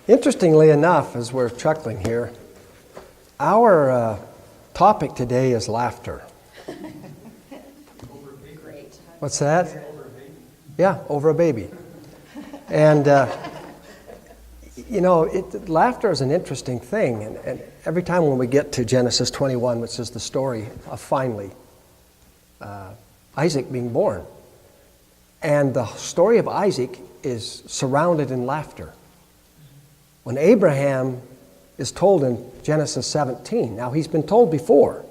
Interestingly enough, as we're chuckling here, our topic today is laughter. Great. What's that? Yeah, over a baby. And, laughter is an interesting thing. And every time when we get to Genesis 21, which is the story of finally Isaac being born, and the story of Isaac is surrounded in laughter. When Abraham is told in Genesis 17, now he's been told before.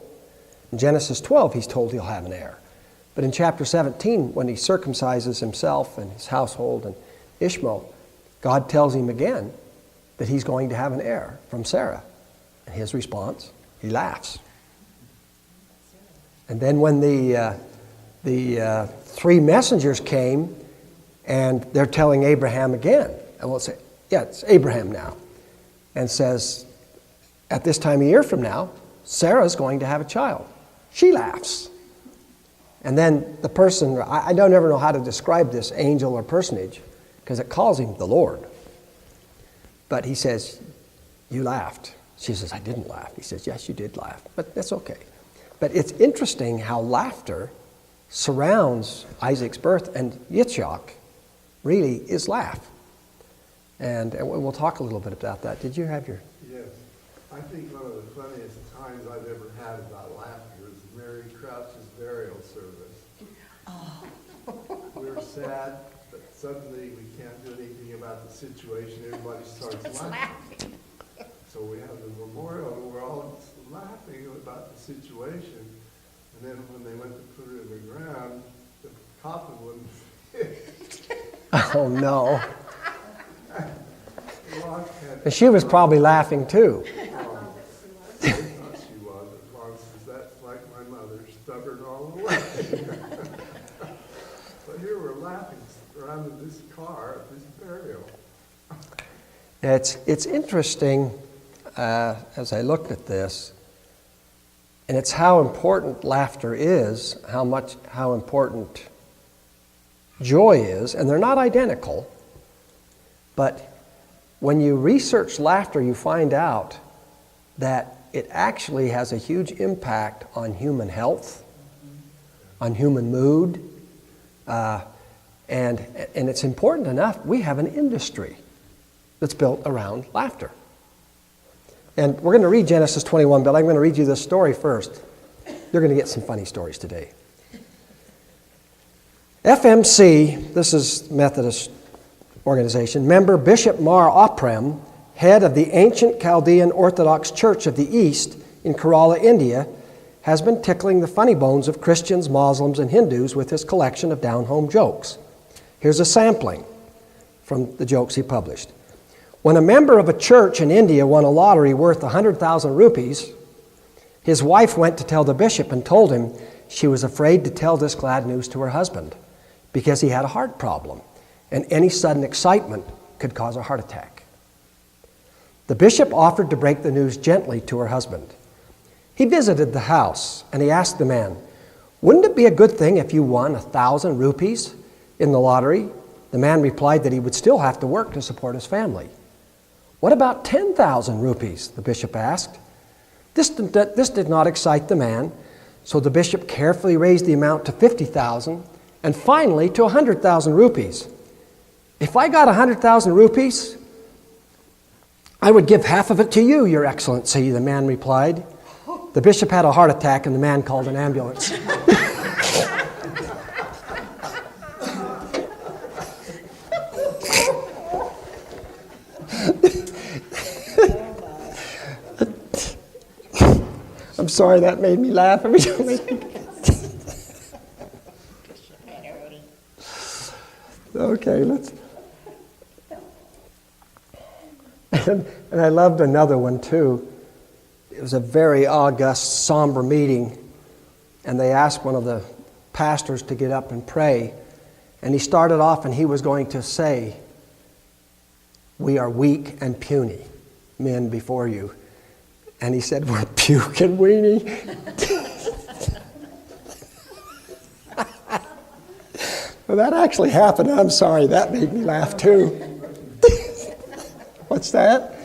In Genesis 12, he's told he'll have an heir. But in chapter 17, when he circumcises himself and his household and Ishmael, God tells him again that he's going to have an heir from Sarah. And his response, he laughs. And then when the three messengers came and they're telling Abraham again, and we'll say, yeah, it's Abraham now, and says, at this time a year from now, Sarah's going to have a child. She laughs. And then the person, I don't ever know how to describe this angel or personage, because it calls him the Lord. But he says, you laughed. She says, I didn't laugh. He says, yes, you did laugh, but that's okay. But it's interesting how laughter surrounds Isaac's birth, and Yitzhak really is laugh. And we'll talk a little bit about that. Did you have your... Yes. I think one of the funniest times I've ever had about laughter is Mary Crouch's burial service. Oh. We were sad, but suddenly we can't do anything about the situation. Everybody starts laughing. So we have the memorial, and we're all laughing about the situation. And then when they went to put her in the ground, the coffin wouldn't fit. Oh, no. And she was probably laughing too. I thought she was, as long as that's like my mother, stubborn all the way. But here we're laughing around this car at this burial. It's interesting as I looked at this, and it's how important laughter is, how important joy is, and they're not identical, but when you research laughter, you find out that it actually has a huge impact on human health, on human mood, and it's important enough. We have an industry that's built around laughter. And we're going to read Genesis 21, but I'm going to read you this story first. You're going to get some funny stories today. FMC, this is Methodist organization, member Bishop Mar Oprem, head of the ancient Chaldean Orthodox Church of the East in Kerala, India, has been tickling the funny bones of Christians, Muslims, and Hindus with his collection of down-home jokes. Here's a sampling from the jokes he published. When a member of a church in India won a lottery worth 100,000 rupees, his wife went to tell the bishop and told him she was afraid to tell this glad news to her husband because he had a heart problem, and any sudden excitement could cause a heart attack. The bishop offered to break the news gently to her husband. He visited the house, and he asked the man, "Wouldn't it be a good thing if you won 1,000 rupees in the lottery?" The man replied that he would still have to work to support his family. "What about 10,000 rupees?" the bishop asked. This did not excite the man, so the bishop carefully raised the amount to 50,000 and finally to 100,000 rupees. "If I got 100,000 rupees, I would give half of it to you, Your Excellency," the man replied. The bishop had a heart attack and the man called an ambulance. I'm sorry, that made me laugh every time. Okay, let's. And I loved another one too. It was a very august, somber meeting, and they asked one of the pastors to get up and pray. And he started off and he was going to say, "We are weak and puny men before you." And he said, "We're puke and weenie." Well, that actually happened. I'm sorry, that made me laugh too. What's that?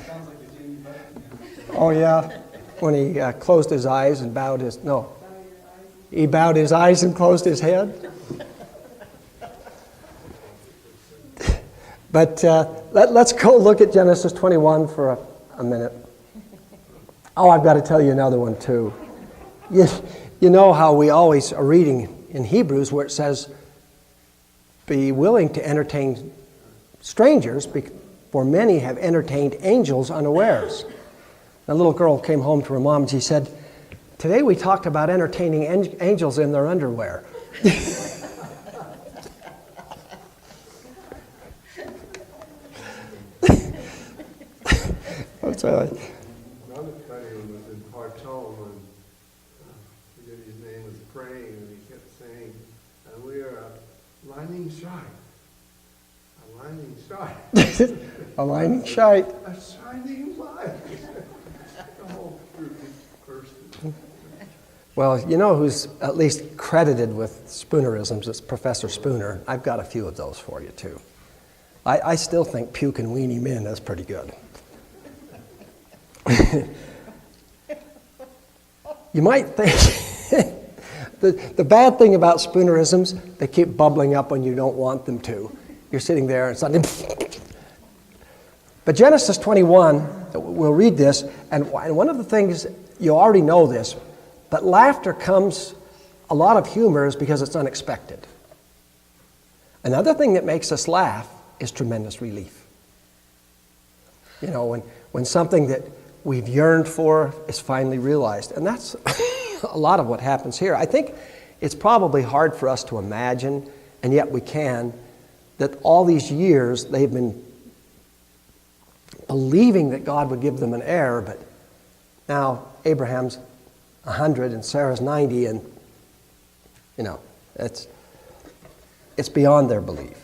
Oh, yeah. When he closed his eyes and bowed his, no. He bowed his eyes and closed his head. But let's go look at Genesis 21 for a minute. Oh, I've got to tell you another one too. You know how we always are reading in Hebrews where it says, be willing to entertain strangers, for many have entertained angels unawares. A little girl came home to her mom and she said, today we talked about entertaining angels in their underwear. What's that? Another funny one was in Parton when, I forget his name, was praying and he kept saying, we are a lining shite. A lining shite. A lining shite. A shining light. The whole group person. Well, you know who's at least credited with Spoonerisms? It's Professor Spooner. I've got a few of those for you, too. I still think puke and weenie men is pretty good. You might think the bad thing about Spoonerisms, they keep bubbling up when you don't want them to. You're sitting there and something. But Genesis 21, we'll read this, and one of the things, you already know this, but laughter comes, a lot of humor is because it's unexpected. Another thing that makes us laugh is tremendous relief. You know, when something that we've yearned for is finally realized. And that's a lot of what happens here. I think it's probably hard for us to imagine, and yet we can, that all these years they've been believing that God would give them an heir, but now Abraham's 100 and Sarah's 90, and you know, it's beyond their belief.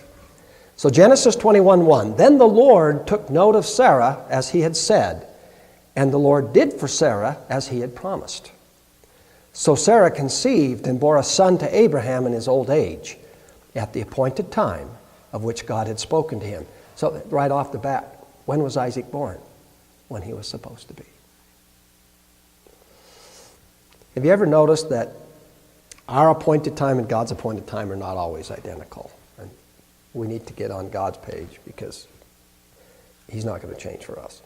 So Genesis 21:1, then the Lord took note of Sarah as he had said, and the Lord did for Sarah as he had promised. So Sarah conceived and bore a son to Abraham in his old age, at the appointed time of which God had spoken to him. So right off the bat, when was Isaac born? When he was supposed to be. Have you ever noticed that our appointed time and God's appointed time are not always identical? And we need to get on God's page because he's not going to change for us.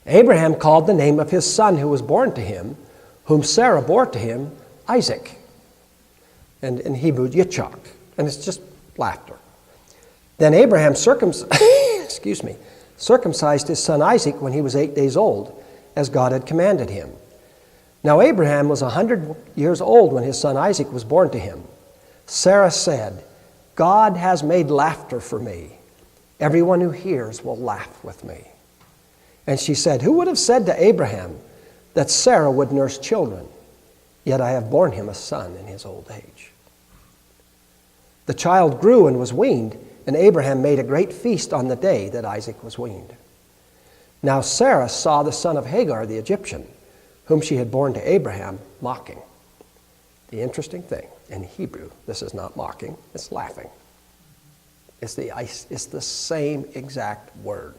Abraham called the name of his son who was born to him, whom Sarah bore to him, Isaac. And in Hebrew, Yitzchak. And it's just laughter. Then Abraham circumcised his son Isaac when he was 8 days old, as God had commanded him. Now Abraham was 100 years old when his son Isaac was born to him. Sarah said, God has made laughter for me. Everyone who hears will laugh with me. And she said, who would have said to Abraham that Sarah would nurse children? Yet I have borne him a son in his old age. The child grew and was weaned, and Abraham made a great feast on the day that Isaac was weaned. Now Sarah saw the son of Hagar the Egyptian, whom she had borne to Abraham, mocking. The interesting thing, in Hebrew, this is not mocking, it's laughing. It's the same exact word.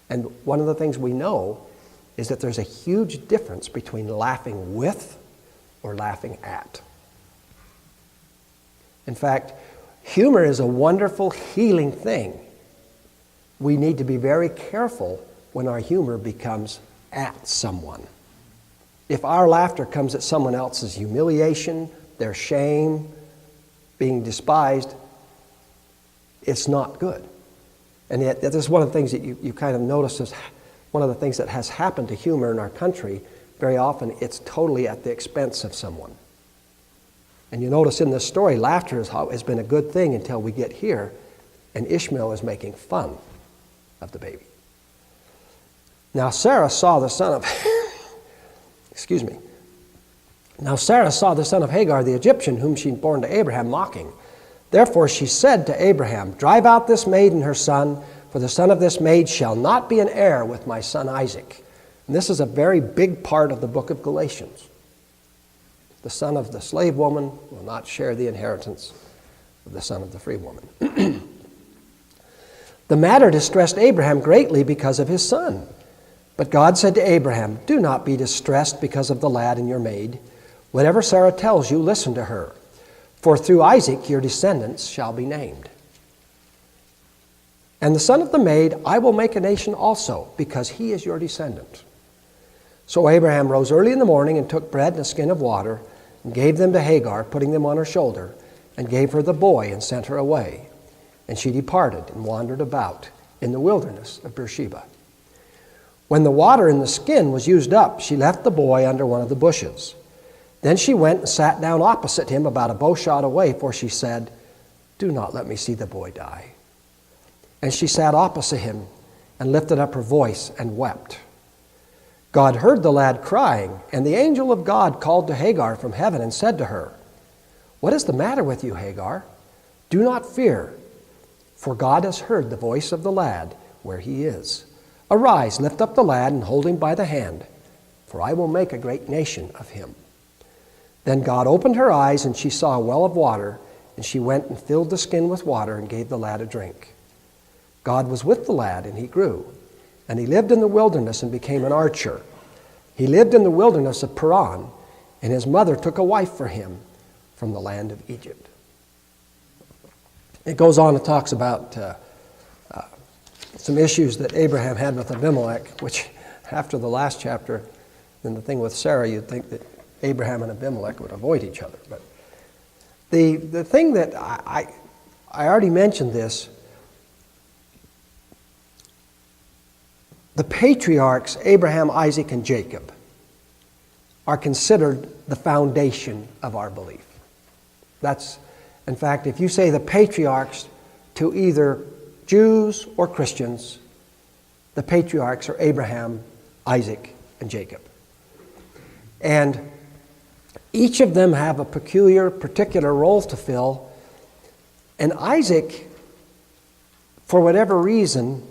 And one of the things we know is that there's a huge difference between laughing with or laughing at. In fact, humor is a wonderful healing thing. We need to be very careful when our humor becomes at someone. If our laughter comes at someone else's humiliation, their shame, being despised, it's not good. And yet, this is one of the things that you kind of notice is one of the things that has happened to humor in our country. Very often, it's totally at the expense of someone. And you notice in this story, laughter has been a good thing until we get here, and Ishmael is making fun of the baby. Now Sarah saw the son of Now Sarah saw the son of Hagar the Egyptian, whom she had borne to Abraham, mocking. Therefore she said to Abraham, drive out this maid and her son, for the son of this maid shall not be an heir with my son Isaac. And this is a very big part of the book of Galatians. The son of the slave woman will not share the inheritance of the son of the free woman. The matter distressed Abraham greatly because of his son. But God said to Abraham, "Do not be distressed because of the lad and your maid. Whatever Sarah tells you, listen to her. For through Isaac your descendants shall be named. And the son of the maid I will make a nation also, because he is your descendant." So Abraham rose early in the morning and took bread and a skin of water and gave them to Hagar, putting them on her shoulder, and gave her the boy and sent her away. And she departed and wandered about in the wilderness of Beersheba. When the water in the skin was used up, she left the boy under one of the bushes. Then she went and sat down opposite him about a bow shot away, for she said, "Do not let me see the boy die." And she sat opposite him and lifted up her voice and wept. God heard the lad crying, and the angel of God called to Hagar from heaven and said to her, "What is the matter with you, Hagar? Do not fear, for God has heard the voice of the lad where he is. Arise, lift up the lad and hold him by the hand, for I will make a great nation of him." Then God opened her eyes, and she saw a well of water, and she went and filled the skin with water and gave the lad a drink. God was with the lad, and he grew, and he lived in the wilderness and became an archer. He lived in the wilderness of Paran, and his mother took a wife for him from the land of Egypt. It goes on and talks about some issues that Abraham had with Abimelech, which after the last chapter and the thing with Sarah, you'd think that Abraham and Abimelech would avoid each other. But the thing that I already mentioned this, the patriarchs, Abraham, Isaac, and Jacob, are considered the foundation of our belief. That's, in fact, if you say the patriarchs to either Jews or Christians, the patriarchs are Abraham, Isaac, and Jacob. And each of them have a particular role to fill. And Isaac, for whatever reason,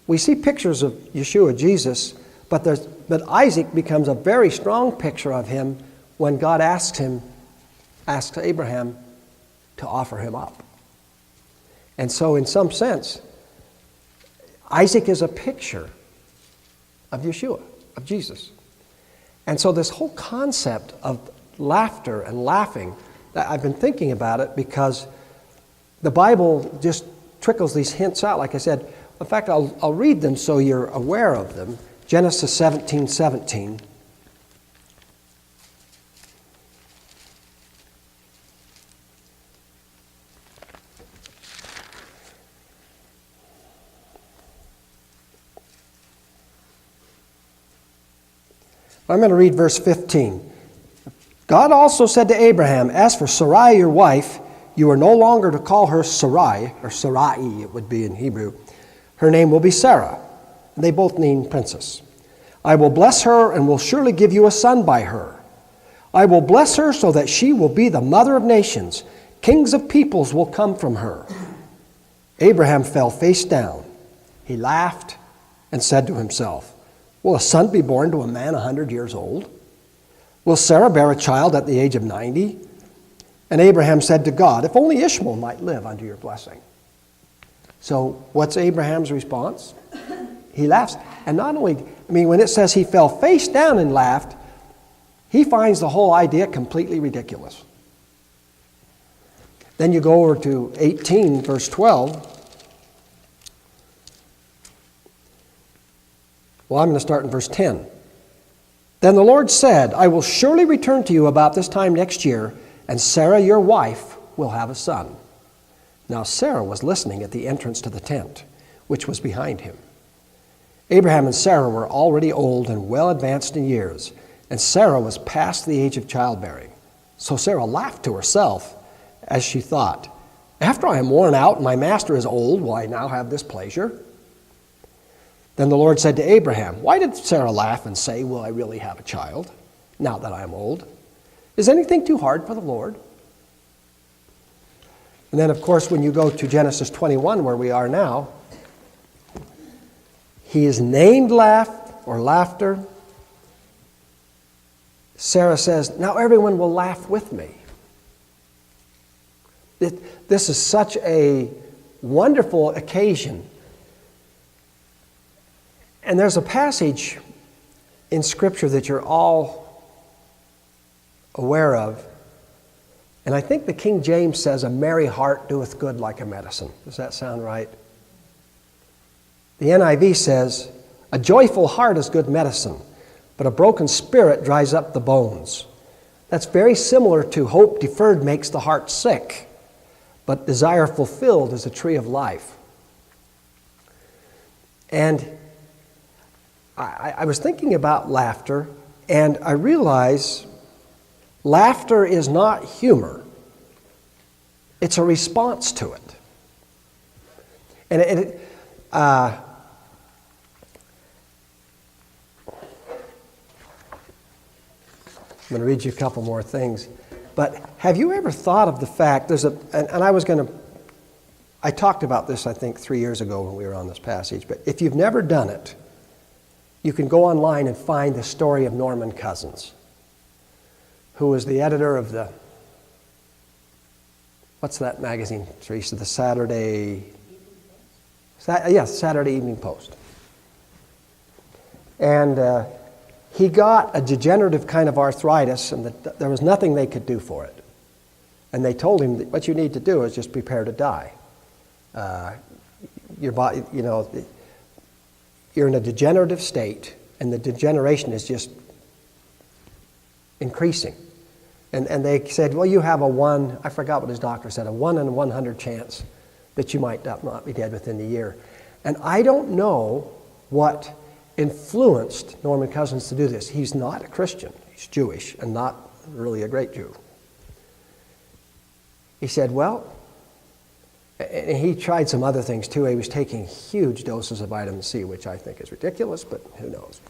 we see pictures of Yeshua, Jesus, but Isaac becomes a very strong picture of him when God asks Abraham to offer him up. And so in some sense, Isaac is a picture of Yeshua, of Jesus. And so this whole concept of laughter and laughing, I've been thinking about it because the Bible just trickles these hints out, like I said. In fact, I'll read them so you're aware of them. Genesis 17:17. I'm going to read verse 15. God also said to Abraham, "As for Sarai, your wife, you are no longer to call her Sarai," or Sarai it would be in Hebrew. "Her name will be Sarah." And they both mean princess. "I will bless her and will surely give you a son by her. I will bless her so that she will be the mother of nations. Kings of peoples will come from her." Abraham fell face down. He laughed and said to himself, "Will a son be born to a man 100 years old? Will Sarah bear a child at the age of 90? And Abraham said to God, "If only Ishmael might live under your blessing." So what's Abraham's response? He laughs. And not only, when it says he fell face down and laughed, he finds the whole idea completely ridiculous. Then you go over to 18, verse 12. Well, I'm going to start in verse 10. "Then the Lord said, I will surely return to you about this time next year, and Sarah your wife will have a son." Now Sarah was listening at the entrance to the tent, which was behind him. Abraham and Sarah were already old and well advanced in years, and Sarah was past the age of childbearing. So Sarah laughed to herself as she thought, "After I am worn out and my master is old, will I now have this pleasure?" Then the Lord said to Abraham, "Why did Sarah laugh and say, 'Will I really have a child, now that I am old?' Is anything too hard for the Lord?" And then, of course, when you go to Genesis 21, where we are now, he is named laugh or laughter. Sarah says, "Now everyone will laugh with me." This is such a wonderful occasion And there's a passage in Scripture that you're all aware of, and I think the King James says, "A merry heart doeth good like a medicine." Does that sound right? The NIV says, "A joyful heart is good medicine, but a broken spirit dries up the bones." That's very similar to "Hope deferred makes the heart sick, but desire fulfilled is a tree of life." And I was thinking about laughter, and I realize laughter is not humor. It's a response to it. And I'm going to read you a couple more things. But have you ever thought of the fact, I talked about this, I think, 3 years ago when we were on this passage, but if you've never done it, you can go online and find the story of Norman Cousins, who was the editor of what's that magazine, Teresa? The Saturday Evening Post. And he got a degenerative kind of arthritis, and there was nothing they could do for it. And they told him that what you need to do is just prepare to die. Your body, you're in a degenerative state, and the degeneration is just increasing. And they said, well, you have I forgot what his doctor said, a 1 in 100 chance that you might not be dead within the year. And I don't know what influenced Norman Cousins to do this. He's not a Christian. He's Jewish and not really a great Jew. He said, well, and he tried some other things too. He was taking huge doses of vitamin C, which I think is ridiculous, but who knows.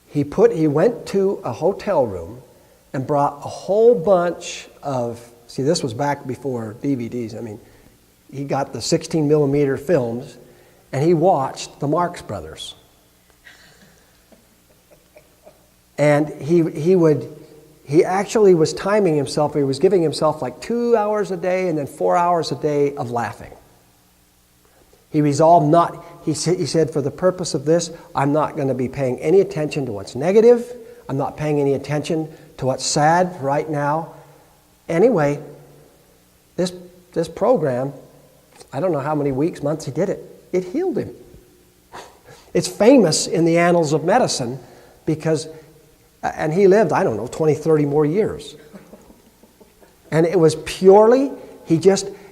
He went to a hotel room and brought a whole bunch of, this was back before DVDs. I mean, he got the 16 millimeter films, and he watched the Marx Brothers. And he actually was timing himself. He was giving himself like 2 hours a day and then 4 hours a day of laughing. He resolved not, he said, for the purpose of this, I'm not going to be paying any attention to what's negative. I'm not paying any attention to what's sad right now. Anyway, this program, I don't know how many weeks, months he did it. It healed him. It's famous in the annals of medicine because, and he lived, 20, 30 more years. And it was purely,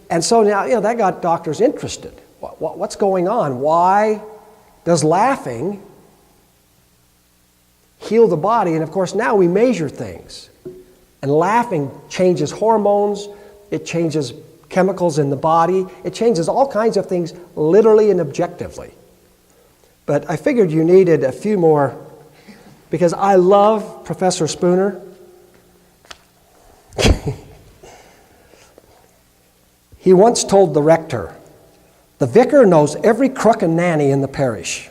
and so now, that got doctors interested. What's going on? Why does laughing heal the body? And of course, now we measure things. And laughing changes hormones, it changes chemicals in the body, it changes all kinds of things literally and objectively. But I figured you needed a few more, because I love Professor Spooner. He once told the rector, "The vicar knows every crook and nanny in the parish."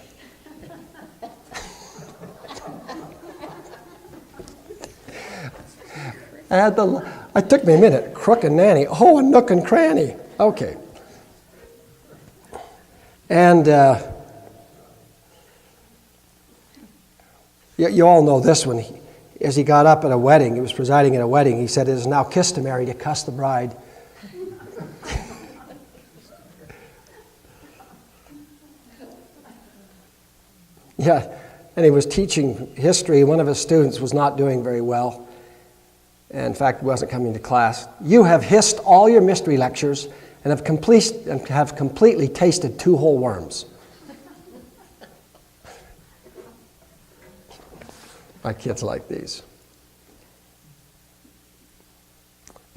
It took me a minute. Crook and nanny. Oh, a nook and cranny. Okay. And you all know this one. As he got up at a wedding, he was presiding at a wedding, he said, "It is now customary to cuss the bride." Yeah, and he was teaching history. One of his students was not doing very well. And in fact, wasn't coming to class. "You have hissed all your mystery lectures and have completely tasted 2 whole worms." My kids like these.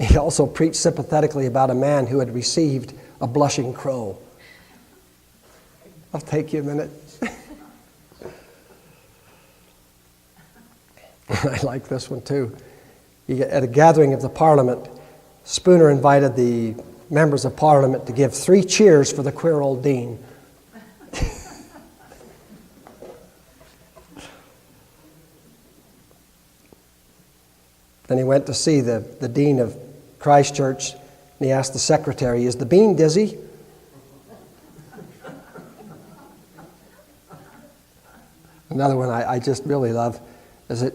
He also preached sympathetically about a man who had received a blushing crow. I'll take you a minute. I like this one too. At a gathering of the Parliament, Spooner invited the members of Parliament to give 3 cheers for the queer old dean. Then he went to see the dean of Christ Church, and he asked the secretary, "Is the bean dizzy?" Another one I just really love is a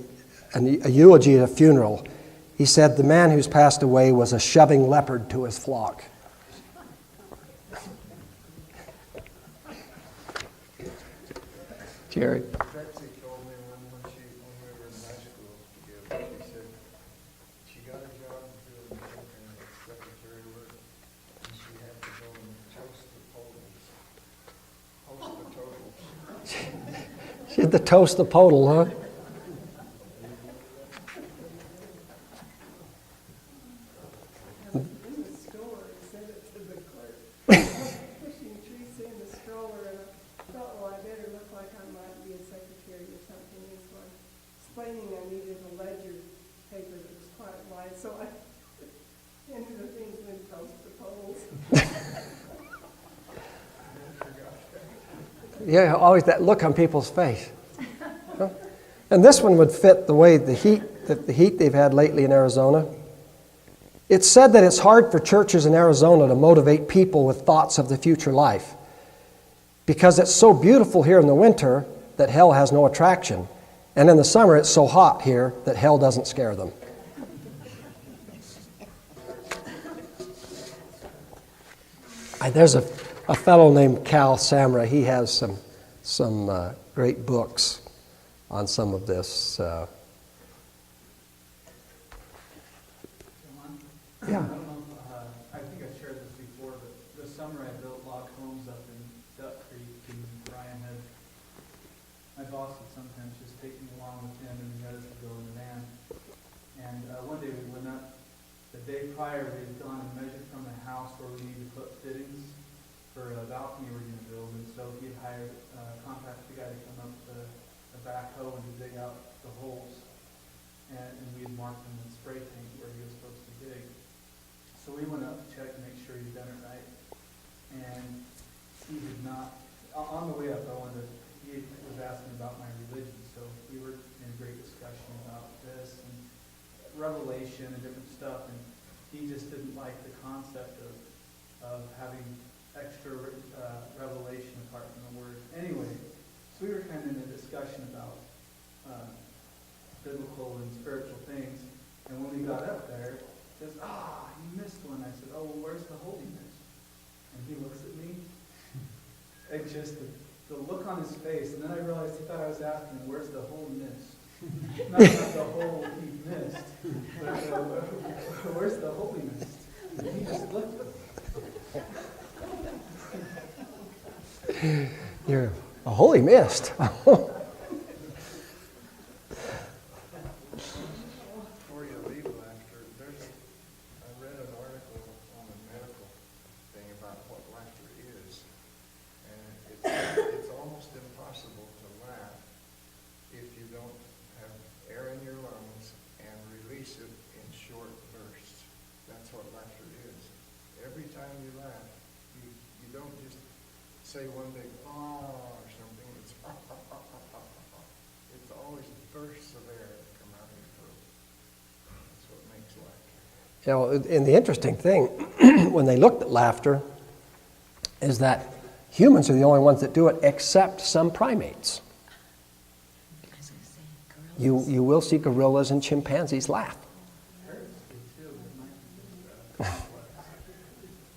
eulogy at a funeral. He said, "The man who's passed away was a shoving leopard to his flock." Jerry? Betsy told me when we were in high school together, she said she got a job doing secretary work, and she had to go and toast the totals. She had to toast the podal, huh? In the store, I sent it to the clerk. Pushing Teresa in the stroller, and I thought, well, I better look like I might be a secretary or something. And so I'm explaining I needed a ledger paper that was quite wide, so I entered the things and toast the poles. Yeah, always that look on people's face. Huh? And this one would fit the way the heat they've had lately in Arizona. It's said that it's hard for churches in Arizona to motivate people with thoughts of the future life because it's so beautiful here in the winter that hell has no attraction. And in the summer, it's so hot here that hell doesn't scare them. There's a fellow named Cal Samra. He has some great books on some of this. Yeah. I don't know, I think I've shared this before, but this summer I built log homes up in Duck Creek and Brian had, my boss would sometimes just take me along with him and the others would go in the van. And one day we went up, the day prior we had gone and measured from the house where we needed to put fittings for a balcony we're going to build. And so he had hired a contractor guy to come up with a backhoe and to dig out the holes. And we had marked them with spray paint where he was supposed to dig. So we went up to check to make sure he'd done it right, and he did not. On the way up, he was asking about my religion, so we were in a great discussion about this and revelation and different stuff, and he just didn't like the concept of having extra revelation apart from the Word. Anyway, so we were kind of in a discussion about biblical and spiritual things, and when we got up there, he says, you missed one. I said, oh, well, where's the holiness? And he looks at me, and just the look on his face, and then I realized he thought I was asking him, where's the whole mist? Not the whole he missed, but where's the holiness? And he just looked at me. You're a holy mist. Before you leave laughter, I read an article on a medical thing about what laughter is, and it's almost impossible to laugh if you don't have air in your lungs and release it in short bursts. That's what laughter is. Every time you laugh, you don't just say one big or something. It's it's always bursts of air that come out of your throat. That's what makes laughter. You know, and the interesting thing, when they looked at laughter, is that humans are the only ones that do it, except some primates. You will see gorillas and chimpanzees laugh.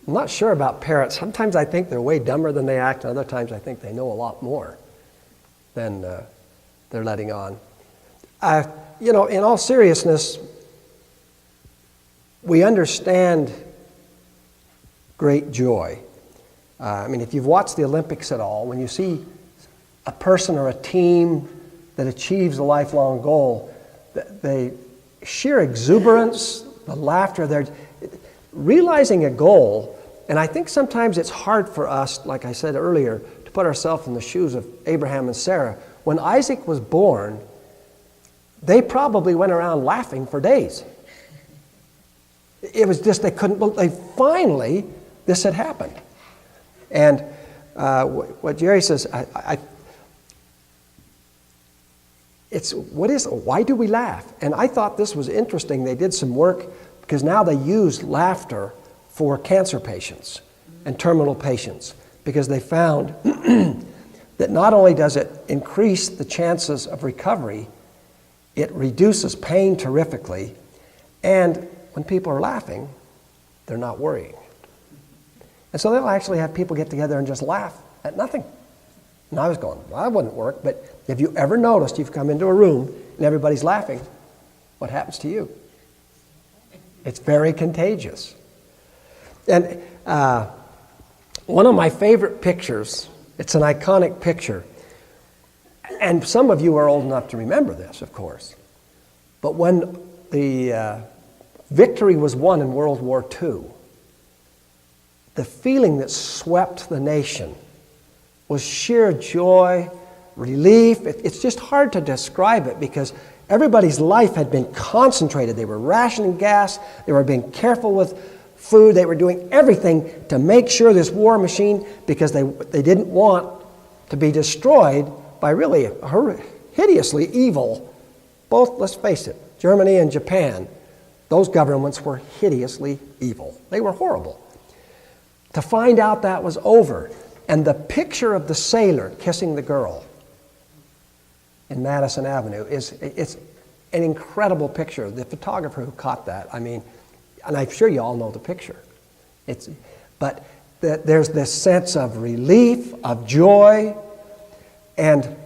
I'm not sure about parrots. Sometimes I think they're way dumber than they act, and other times I think they know a lot more than they're letting on. In all seriousness, we understand great joy. If you've watched the Olympics at all, when you see a person or a team that achieves a lifelong goal, the sheer exuberance, the laughter, they're realizing a goal. And I think sometimes it's hard for us, like I said earlier, to put ourselves in the shoes of Abraham and Sarah. When Isaac was born, they probably went around laughing for days. It was just, they couldn't believe, finally, this had happened. And what Jerry says, why do we laugh? And I thought this was interesting. They did some work because now they use laughter for cancer patients and terminal patients because they found that not only does it increase the chances of recovery, it reduces pain terrifically, and when people are laughing, they're not worrying. And so they'll actually have people get together and just laugh at nothing. And I was going, well, that wouldn't work, but if you ever noticed you've come into a room and everybody's laughing, what happens to you? It's very contagious. And one of my favorite pictures, it's an iconic picture, and some of you are old enough to remember this, of course, but when the victory was won in World War II, the feeling that swept the nation was sheer joy, relief. It's just hard to describe it because everybody's life had been concentrated. They were rationing gas, they were being careful with food, they were doing everything to make sure this war machine, because they didn't want to be destroyed by really hideously evil, both, let's face it, Germany and Japan. Those governments were hideously evil. They were horrible. To find out that was over, and the picture of the sailor kissing the girl in Madison Avenue it's an incredible picture. The photographer who caught that, I mean, and I'm sure you all know the picture. But there's this sense of relief, of joy, and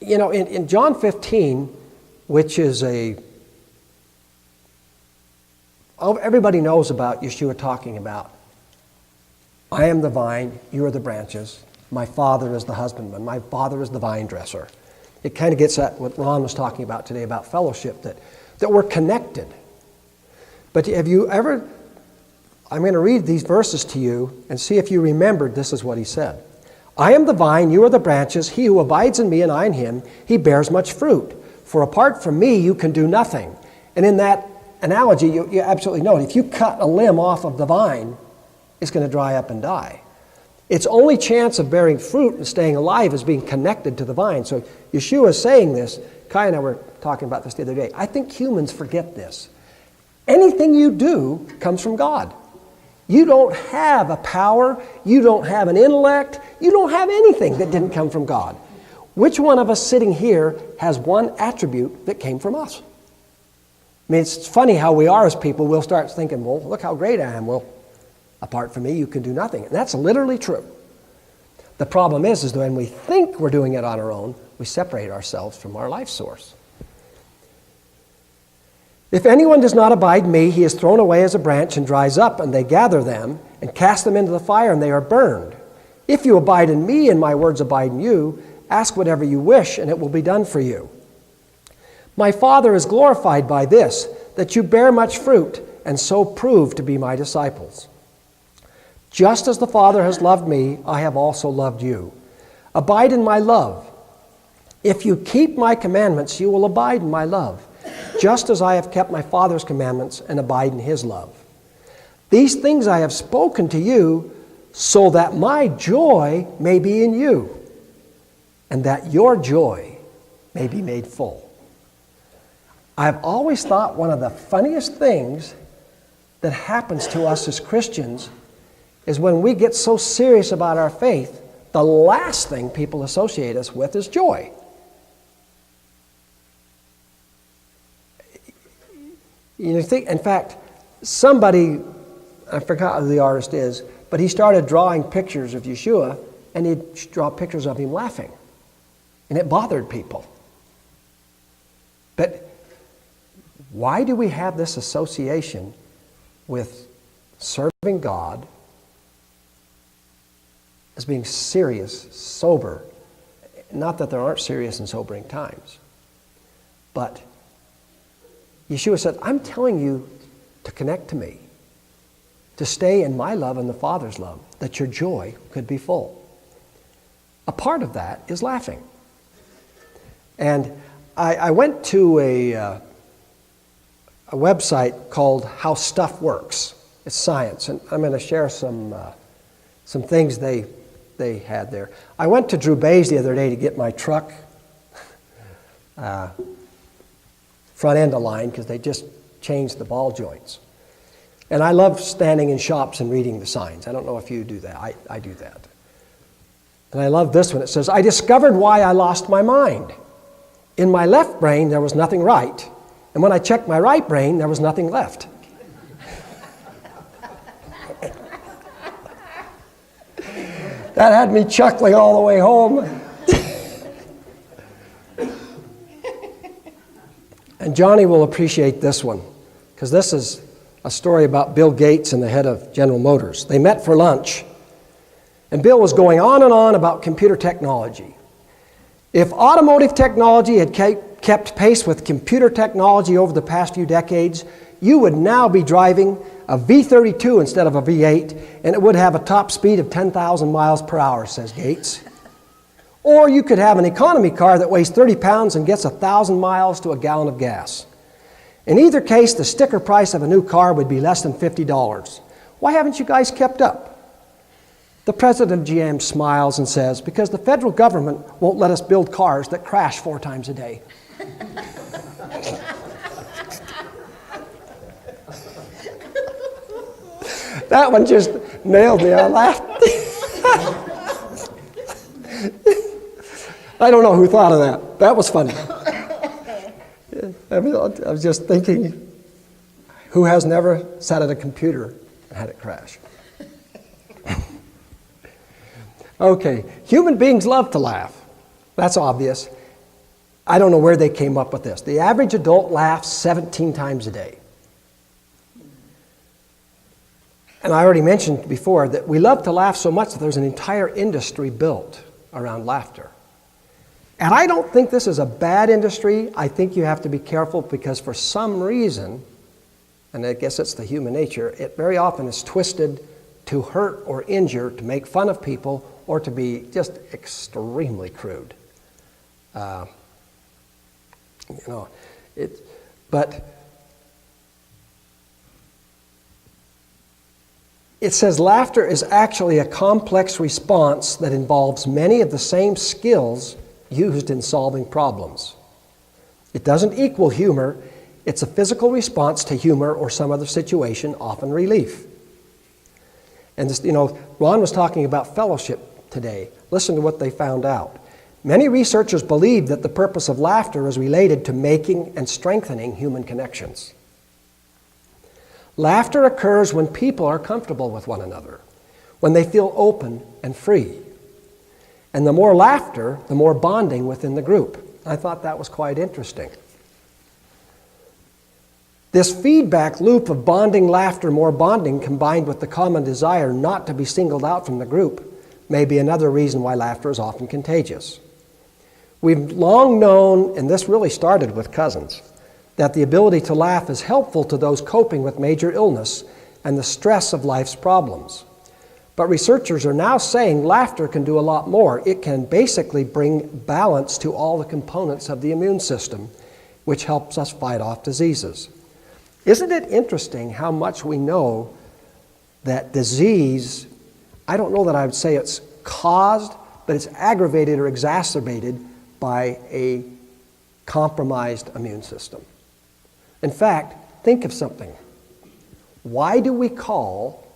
you know, in John 15, which is everybody knows about Yeshua talking about, I am the vine, you are the branches, my Father is the husbandman, my Father is the vine dresser. It kind of gets at what Ron was talking about today about fellowship, that we're connected. But have you ever, I'm going to read these verses to you and see if you remembered this is what he said. I am the vine, you are the branches, he who abides in me and I in him, he bears much fruit. For apart from me, you can do nothing. And in that analogy, you absolutely know it. If you cut a limb off of the vine, it's going to dry up and die. Its only chance of bearing fruit and staying alive is being connected to the vine. So Yeshua is saying this. Kai and I were talking about this the other day. I think humans forget this. Anything you do comes from God. You don't have a power. You don't have an intellect. You don't have anything that didn't come from God. Which one of us sitting here has one attribute that came from us? I mean, it's funny how we are as people. We'll start thinking, well, look how great I am. Well, apart from me, you can do nothing. And that's literally true. The problem is that when we think we're doing it on our own, we separate ourselves from our life source. If anyone does not abide in me, he is thrown away as a branch and dries up, and they gather them and cast them into the fire, and they are burned. If you abide in me and my words abide in you, ask whatever you wish, and it will be done for you. My Father is glorified by this, that you bear much fruit, and so prove to be my disciples. Just as the Father has loved me, I have also loved you. Abide in my love. If you keep my commandments, you will abide in my love, just as I have kept my Father's commandments and abide in his love. These things I have spoken to you, so that my joy may be in you, and that your joy may be made full. I've always thought one of the funniest things that happens to us as Christians is when we get so serious about our faith, the last thing people associate us with is joy. You think, in fact, somebody, I forgot who the artist is, but he started drawing pictures of Yeshua, and he'd draw pictures of him laughing. And it bothered people. But why do we have this association with serving God as being serious, sober? Not that there aren't serious and sobering times, but Yeshua said, I'm telling you to connect to me, to stay in my love and the Father's love, that your joy could be full. A part of that is laughing. And I went to a website called How Stuff Works. It's science, and I'm going to share some things they had there. I went to Drew Bay's the other day to get my truck front end aligned because they just changed the ball joints. And I love standing in shops and reading the signs. I don't know if you do that. I do that. And I love this one. It says, I discovered why I lost my mind. In my left brain, there was nothing right. And when I checked my right brain, there was nothing left. That had me chuckling all the way home. And Johnny will appreciate this one, because this is a story about Bill Gates and the head of General Motors. They met for lunch, and Bill was going on and on about computer technology. If automotive technology had kept pace with computer technology over the past few decades, you would now be driving a V32 instead of a V8, and it would have a top speed of 10,000 miles per hour, says Gates. Or you could have an economy car that weighs 30 pounds and gets 1,000 miles to a gallon of gas. In either case, the sticker price of a new car would be less than $50. Why haven't you guys kept up? The president of GM smiles and says, because the federal government won't let us build cars that crash 4 times a day. That one just nailed me. I laughed. I don't know who thought of that. That was funny. I was just thinking, who has never sat at a computer and had it crash? Okay, human beings love to laugh. That's obvious. I don't know where they came up with this. The average adult laughs 17 times a day. And I already mentioned before that we love to laugh so much that there's an entire industry built around laughter. And I don't think this is a bad industry. I think you have to be careful because for some reason, and I guess it's the human nature, it very often is twisted to hurt or injure, to make fun of people, or to be just extremely crude. But it says laughter is actually a complex response that involves many of the same skills used in solving problems. It doesn't equal humor. It's a physical response to humor or some other situation, often relief. And this, Ron was talking about fellowship today. Listen to what they found out. Many researchers believe that the purpose of laughter is related to making and strengthening human connections. Laughter occurs when people are comfortable with one another, when they feel open and free. And the more laughter, the more bonding within the group. I thought that was quite interesting. This feedback loop of bonding, laughter, more bonding, combined with the common desire not to be singled out from the group, may be another reason why laughter is often contagious. We've long known, and this really started with cousins, that the ability to laugh is helpful to those coping with major illness and the stress of life's problems. But researchers are now saying laughter can do a lot more. It can basically bring balance to all the components of the immune system, which helps us fight off diseases. Isn't it interesting how much we know that disease, I don't know that I would say it's caused, but it's aggravated or exacerbated by a compromised immune system. In fact, think of something. Why do we call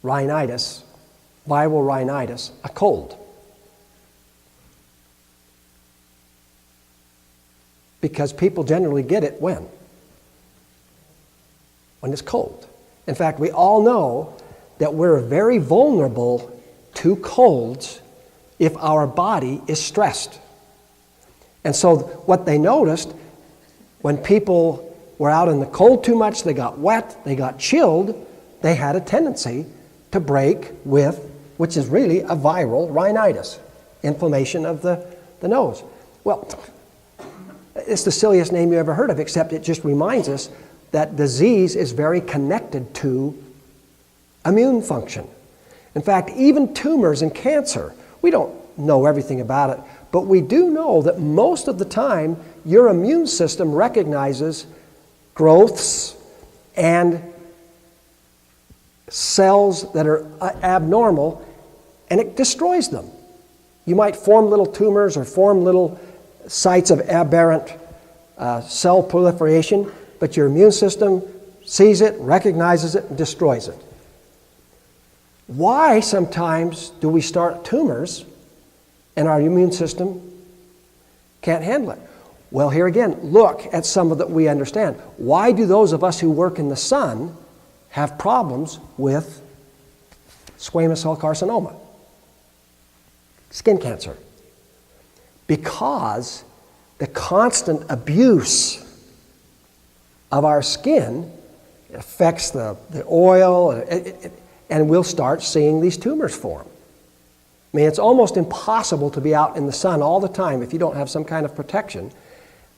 rhinitis, viral rhinitis, a cold? Because people generally get it when? When it's cold. In fact, we all know that we're very vulnerable to colds if our body is stressed. And so what they noticed, when people were out in the cold too much, they got wet, they got chilled, they had a tendency to break with, which is really a viral rhinitis, inflammation of the nose. Well, it's the silliest name you ever heard of, except it just reminds us that disease is very connected to immune function. In fact, even tumors and cancer, we don't know everything about it, but we do know that most of the time your immune system recognizes growths and cells that are abnormal, and it destroys them. You might form little tumors or form little sites of aberrant cell proliferation, but your immune system sees it, recognizes it, and destroys it. Why sometimes do we start tumors and our immune system can't handle it? Well, here again, look at some of that we understand. Why do those of us who work in the sun have problems with squamous cell carcinoma, skin cancer? Because the constant abuse of our skin affects the oil, and we'll start seeing these tumors form. I mean, it's almost impossible to be out in the sun all the time if you don't have some kind of protection,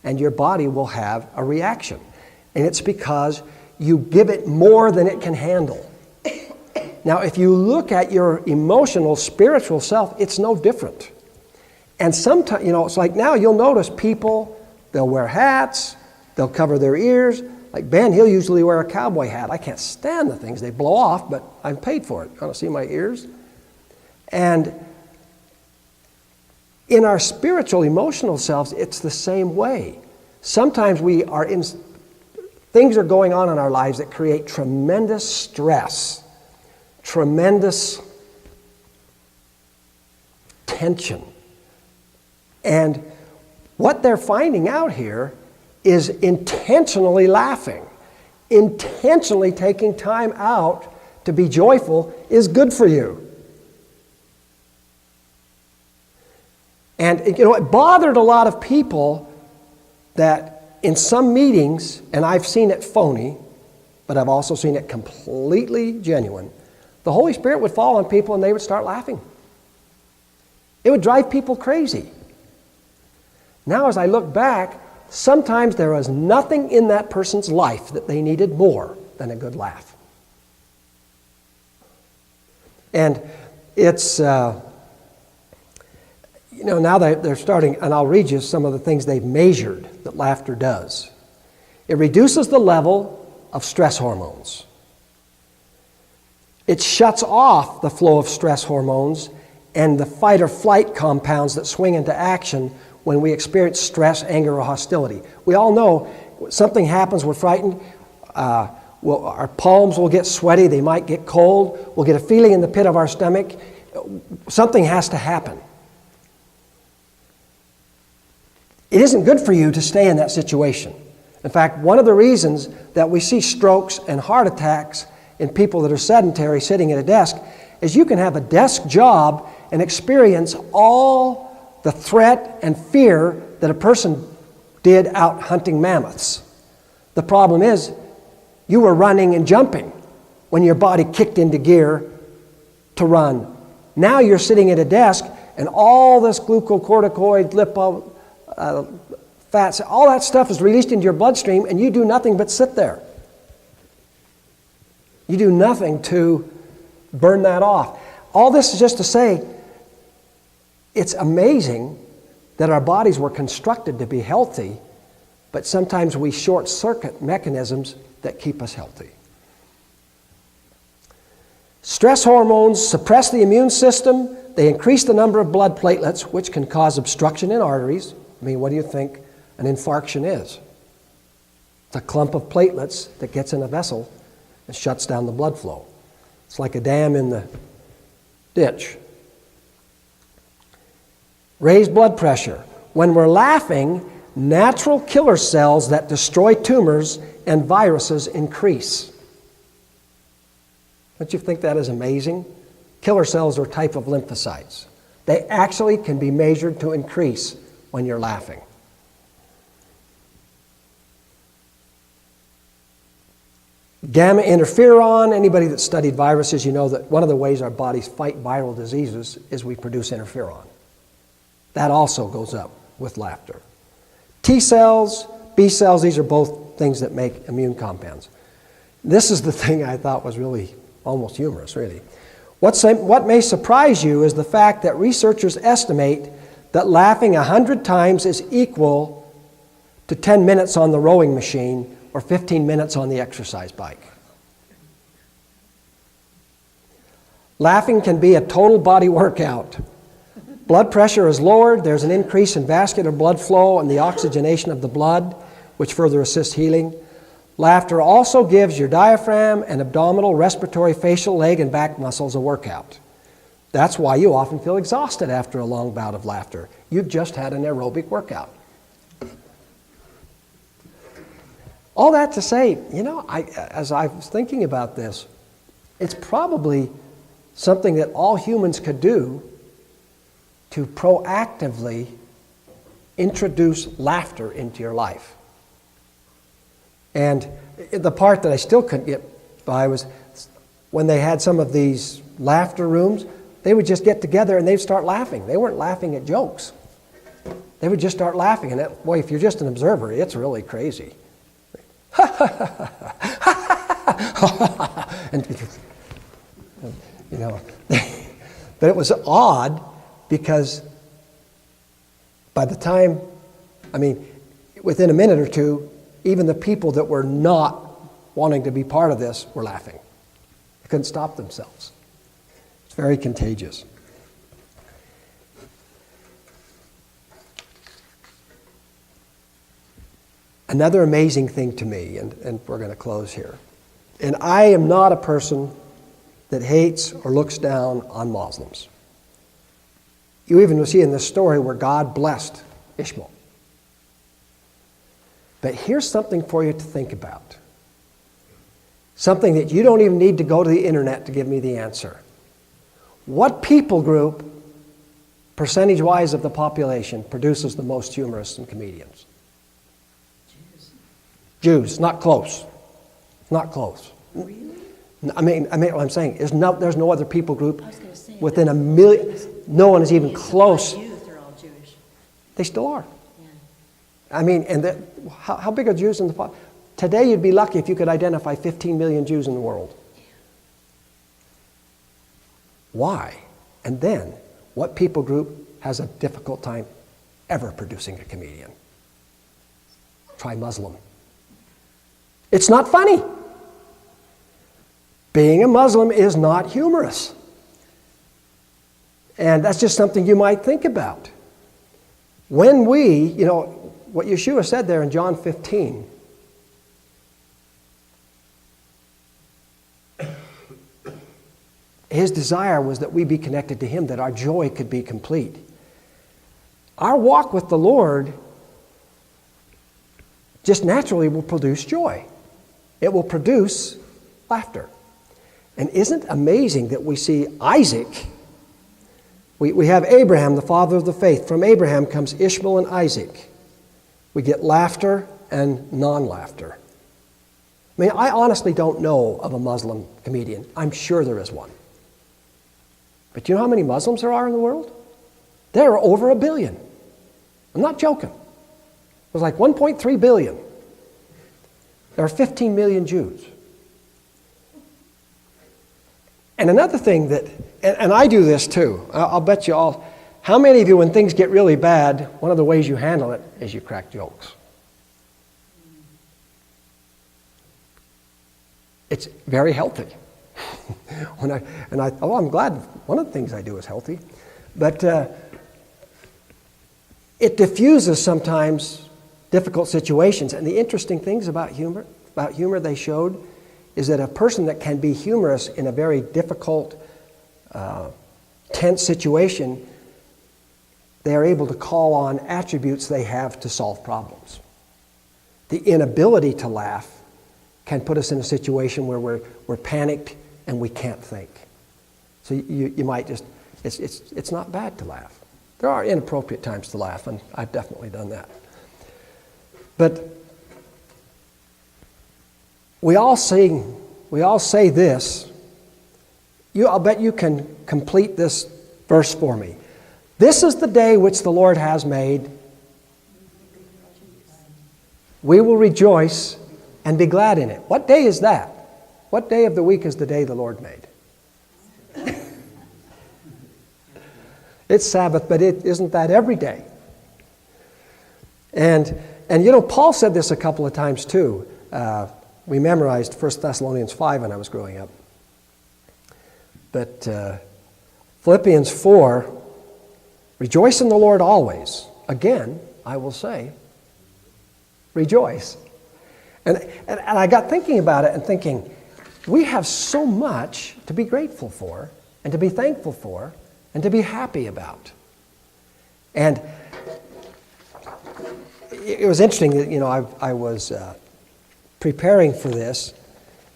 and your body will have a reaction. And it's because you give it more than it can handle. Now, if you look at your emotional, spiritual self, it's no different. And sometimes, it's like now you'll notice people, they'll wear hats, they'll cover their ears. Like Ben, he'll usually wear a cowboy hat. I can't stand the things. They blow off, but I'm paid for it. I don't see my ears. And in our spiritual, emotional selves, it's the same way. Sometimes things are going on in our lives that create tremendous stress, tremendous tension. And what they're finding out here is intentionally laughing, intentionally taking time out to be joyful is good for you. And it bothered a lot of people that in some meetings, and I've seen it phony, but I've also seen it completely genuine, the Holy Spirit would fall on people and they would start laughing. It would drive people crazy. Now as I look back, sometimes there was nothing in that person's life that they needed more than a good laugh. And it's, now they're starting, and I'll read you some of the things they've measured that laughter does. It reduces the level of stress hormones. It shuts off the flow of stress hormones and the fight or flight compounds that swing into action when we experience stress, anger, or hostility. We all know something happens, we're frightened, our palms will get sweaty, they might get cold, we'll get a feeling in the pit of our stomach. Something has to happen. It isn't good for you to stay in that situation. In fact, one of the reasons that we see strokes and heart attacks in people that are sedentary sitting at a desk is you can have a desk job and experience all the threat and fear that a person did out hunting mammoths. The problem is, you were running and jumping when your body kicked into gear to run. Now you're sitting at a desk and all this glucocorticoid, lipo, fats, all that stuff is released into your bloodstream and you do nothing but sit there. You do nothing to burn that off. All this is just to say, it's amazing that our bodies were constructed to be healthy, but sometimes we short-circuit mechanisms that keep us healthy. Stress hormones suppress the immune system. They increase the number of blood platelets, which can cause obstruction in arteries. I mean, what do you think an infarction is? It's a clump of platelets that gets in a vessel and shuts down the blood flow. It's like a dam in the ditch. Raised blood pressure. When we're laughing, natural killer cells that destroy tumors and viruses increase. Don't you think that is amazing? Killer cells are a type of lymphocytes. They actually can be measured to increase when you're laughing. Gamma interferon, anybody that studied viruses, you know that one of the ways our bodies fight viral diseases is we produce interferon. That also goes up with laughter. T cells, B cells, these are both things that make immune compounds. This is the thing I thought was really almost humorous, really. What may surprise you is the fact that researchers estimate that laughing 100 times is equal to 10 minutes on the rowing machine or 15 minutes on the exercise bike. Laughing can be a total body workout. Blood pressure is lowered, there's an increase in vascular blood flow and the oxygenation of the blood, which further assists healing. Laughter also gives your diaphragm and abdominal, respiratory, facial, leg, and back muscles a workout. That's why you often feel exhausted after a long bout of laughter. You've just had an aerobic workout. All that to say, as I was thinking about this, it's probably something that all humans could do to proactively introduce laughter into your life. And the part that I still couldn't get by was when they had some of these laughter rooms, they would just get together and they'd start laughing. They weren't laughing at jokes. They would just start laughing. And that, boy, if you're just an observer, it's really crazy. And, but it was odd because by the time, within a minute or two, even the people that were not wanting to be part of this were laughing. They couldn't stop themselves. It's very contagious. Another amazing thing to me, and we're going to close here, and I am not a person that hates or looks down on Muslims. You even will see in this story where God blessed Ishmael. But here's something for you to think about. Something that you don't even need to go to the internet to give me the answer. What people group, percentage-wise of the population, produces the most humorists and comedians? Jews. Not close. Not close. Really? What I'm saying is there's no other people group within a million. No one is even close. Youth are all Jewish. They still are. Yeah. How big are Jews in the population? Today you'd be lucky if you could identify 15 million Jews in the world. Why? And then, what people group has a difficult time ever producing a comedian? Try Muslim. It's not funny. Being a Muslim is not humorous. And that's just something you might think about. When we, what Yeshua said there in John 15, his desire was that we be connected to him, that our joy could be complete. Our walk with the Lord just naturally will produce joy. It will produce laughter. And isn't it amazing that we see Isaac? We have Abraham, the father of the faith. From Abraham comes Ishmael and Isaac. We get laughter and non-laughter. I honestly don't know of a Muslim comedian. I'm sure there is one. But do you know how many Muslims there are in the world? There are over 1 billion. I'm not joking. It was like 1.3 billion. There are 15 million Jews. And another thing that, and I do this too, I'll bet you all, how many of you, when things get really bad, one of the ways you handle it is you crack jokes? It's very healthy. I'm glad one of the things I do is healthy. But it diffuses sometimes difficult situations. And the interesting things about humor they showed is that a person that can be humorous in a very difficult, tense situation, they are able to call on attributes they have to solve problems. The inability to laugh can put us in a situation where we're panicked and we can't think. So you might just, it's not bad to laugh. There are inappropriate times to laugh, and I've definitely done that. But we all say this. I'll bet you can complete this verse for me. This is the day which the Lord has made. We will rejoice and be glad in it. What day is that? What day of the week is the day the Lord made? It's Sabbath, but it isn't that every day. And Paul said this a couple of times too. We memorized 1 Thessalonians 5 when I was growing up. But Philippians 4, rejoice in the Lord always. Again, I will say, rejoice. And I got thinking about it and thinking, we have so much to be grateful for and to be thankful for and to be happy about. And it was interesting that, I was preparing for this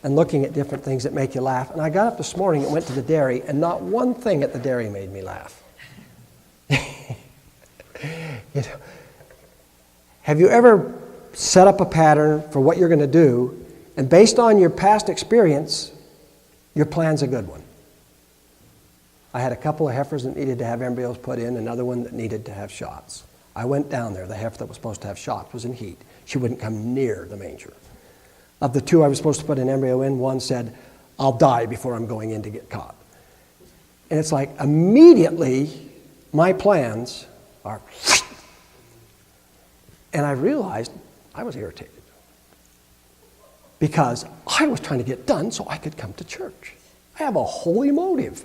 and looking at different things that make you laugh. And I got up this morning and went to the dairy, and not one thing at the dairy made me laugh. Have you ever set up a pattern for what you're going to do, and based on your past experience, your plan's a good one? I had a couple of heifers that needed to have embryos put in, another one that needed to have shots. I went down there. The heifer that was supposed to have shots was in heat. She wouldn't come near the manger. Of the two I was supposed to put an embryo in, one said, "I'll die before I'm going in to get caught." And it's like immediately my plans are... And I realized I was irritated because I was trying to get done so I could come to church. I have a holy motive.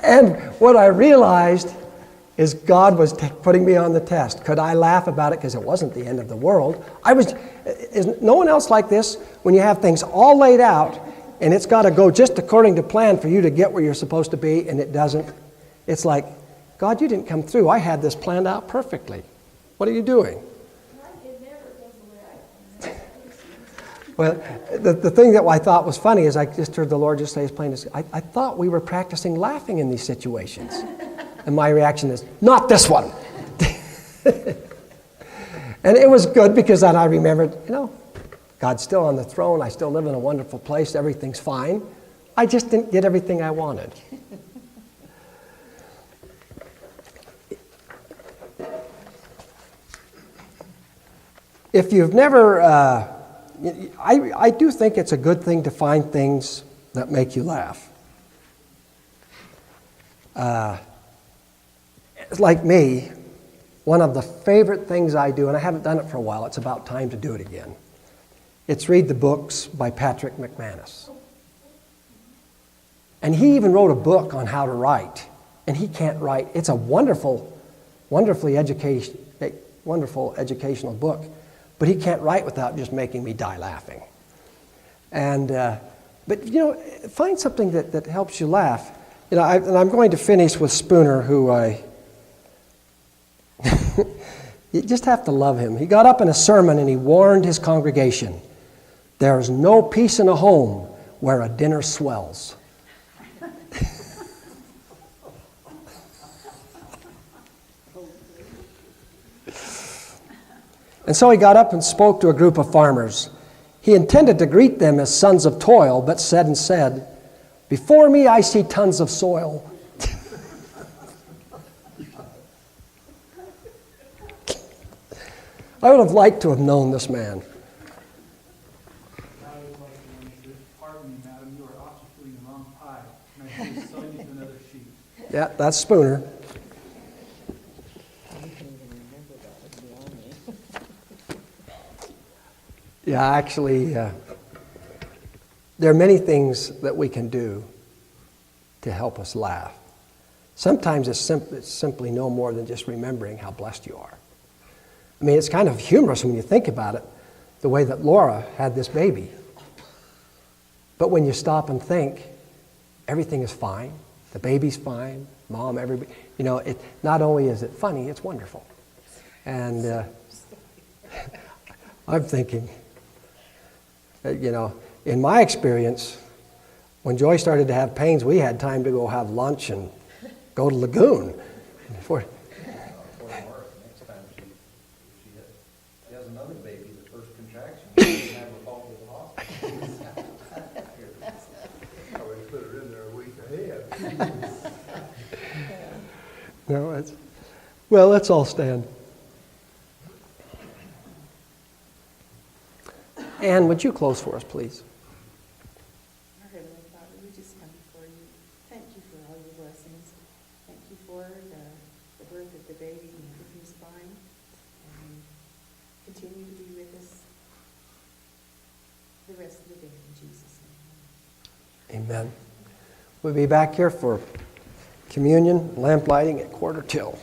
And what I realized is God was putting me on the test. Could I laugh about it because it wasn't the end of the world? Is no one else like this? When you have things all laid out and it's got to go just according to plan for you to get where you're supposed to be, and it doesn't. It's like, God, you didn't come through. I had this planned out perfectly. What are you doing? It never goes away. Well, the thing that I thought was funny is I just heard the Lord just say as plain as, I thought we were practicing laughing in these situations. And my reaction is, not this one. And it was good because then I remembered, God's still on the throne. I still live in a wonderful place. Everything's fine. I just didn't get everything I wanted. If you've never... I do think it's a good thing to find things that make you laugh. Like me, one of the favorite things I do, and I haven't done it for a while, it's about time to do it again. It's read the books by Patrick McManus. And he even wrote a book on how to write, and he can't write. It's a wonderful educational book. But he can't write without just making me die laughing. But find something that helps you laugh. And I'm going to finish with Spooner, who you just have to love him. He got up in a sermon and he warned his congregation, "There's no peace in a home where a dinner swells." And so he got up and spoke to a group of farmers. He intended to greet them as sons of toil, but said, "Before me I see tons of soil." I would have liked to have known this man. I would like to answer, "Pardon me, madam, you are occupying the wrong pie, and I should sell you to another sheep." Yeah, that's Spooner. Yeah, actually, there are many things that we can do to help us laugh. Sometimes it's simply no more than just remembering how blessed you are. I mean, it's kind of humorous when you think about it, the way that Laura had this baby. But when you stop and think, everything is fine. The baby's fine. Mom, everybody. Not only is it funny, it's wonderful. And I'm thinking... in my experience, when Joy started to have pains, we had time to go have lunch and go to Lagoon. Or worse, next time she has another baby, the first contraction, she can have her call to the hospital. Probably put her in there a week ahead. No, let's all stand. Anne, would you close for us, please? Our Heavenly Father, we just come before you. Thank you for all your blessings. Thank you for the birth of the baby and everything's fine. And continue to be with us the rest of the day in Jesus' name. Amen. We'll be back here for Communion, lamp lighting at 1:45.